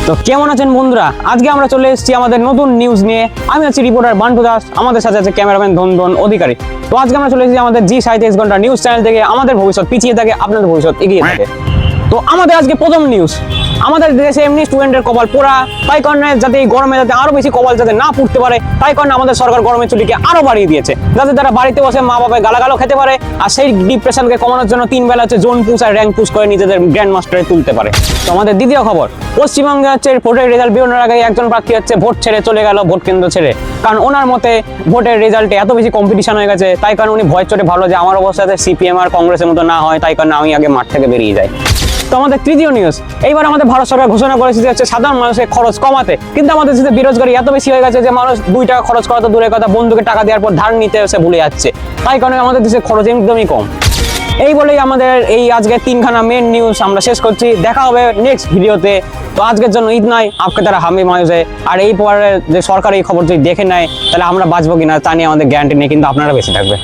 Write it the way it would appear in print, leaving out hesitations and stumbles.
তো কেমন আছেন বন্ধুরা? আজকে আমরা চলে এসেছি আমাদের নতুন নিউজ নিয়ে। আমি আছি রিপোর্টার বান্টু দাস, আমাদের সাথে আছে ক্যামেরাম্যান ধনধন অধিকারী। তো আজকে আমরা চলে এসেছি আমাদের জি 37 ঘন্টা নিউজ চ্যানেল থেকে। আমাদের ভবিষ্যৎ পিছিয়ে থাকে, আপনাদের ভবিষ্যৎ এগিয়ে থাকে। তো আমাদের আজকে প্রথম নিউজ, আমাদের দেশে এমনি স্টুডেন্টের কপাল পোড়া, তাই কারণে যাতে এই গরমে যাতে আরো বেশি কপাল যাতে না পুড়তে পারে, তাই কারণে আমাদের সরকার গরমের ছুটিকে আরো বাড়িয়ে দিয়েছে, যাতে তারা বাড়িতে বসে মা বাবা গালাগালও খেতে পারে, আর সেই ডিপ্রেশনকে কমানোর জন্য 3 বেলা হচ্ছে জোন পুশ আর র্যাঙ্ক পুশ করে নিজেদের গ্র্যান্ড মাস্টারে তুলতে পারে। তো আমাদের দ্বিতীয় খবর, পশ্চিমবঙ্গে হচ্ছে ভোটের রেজাল্ট বেরোনোর আগে একজন প্রার্থী হচ্ছে ভোট ছেড়ে চলে গেল, ভোট কেন্দ্র ছেড়ে। কারণ ওনার মতে ভোটের রেজাল্টে এত বেশি কম্পিটিশন হয়ে গেছে, তাই কারণে উনি ভয় চোটে ভালো যে আমার অবস্থাতে সিপিএম আর কংগ্রেসের মতো না হয়, তাই কারণে আমি আগে মাঠ থেকে বেরিয়ে যাই। তো আমাদের তৃতীয় নিউজ, এইবার আমাদের ভারত সরকার ঘোষণা করেছে যে হচ্ছে সাধারণ মানুষের খরচ কমাতে, কিন্তু আমাদের দেশে বেরোজগারি এত বেশি হয়ে গেছে যে মানুষ 2 টাকা খরচ করা তো দূরের কথা, বন্ধুকে টাকা দেওয়ার পর ধার নিতে এসে ভুলে যাচ্ছে, তাই কারণে আমাদের দেশে খরচ একদমই কম। এই বলেই আমাদের এই আজকে 3খানা মেন নিউজ আমরা শেষ করছি। দেখা হবে নেক্সট ভিডিওতে। তো আজকের জন্য ঈদ নয়, আপকে তারা হামি মায়ুসে। আর এই পরে যে সরকার এই খবর যদি দেখে নেয়, তাহলে আমরা বাঁচবো কিনা তা নিয়ে আমাদের গ্যারান্টি নেই, কিন্তু আপনারা বেঁচে থাকবে।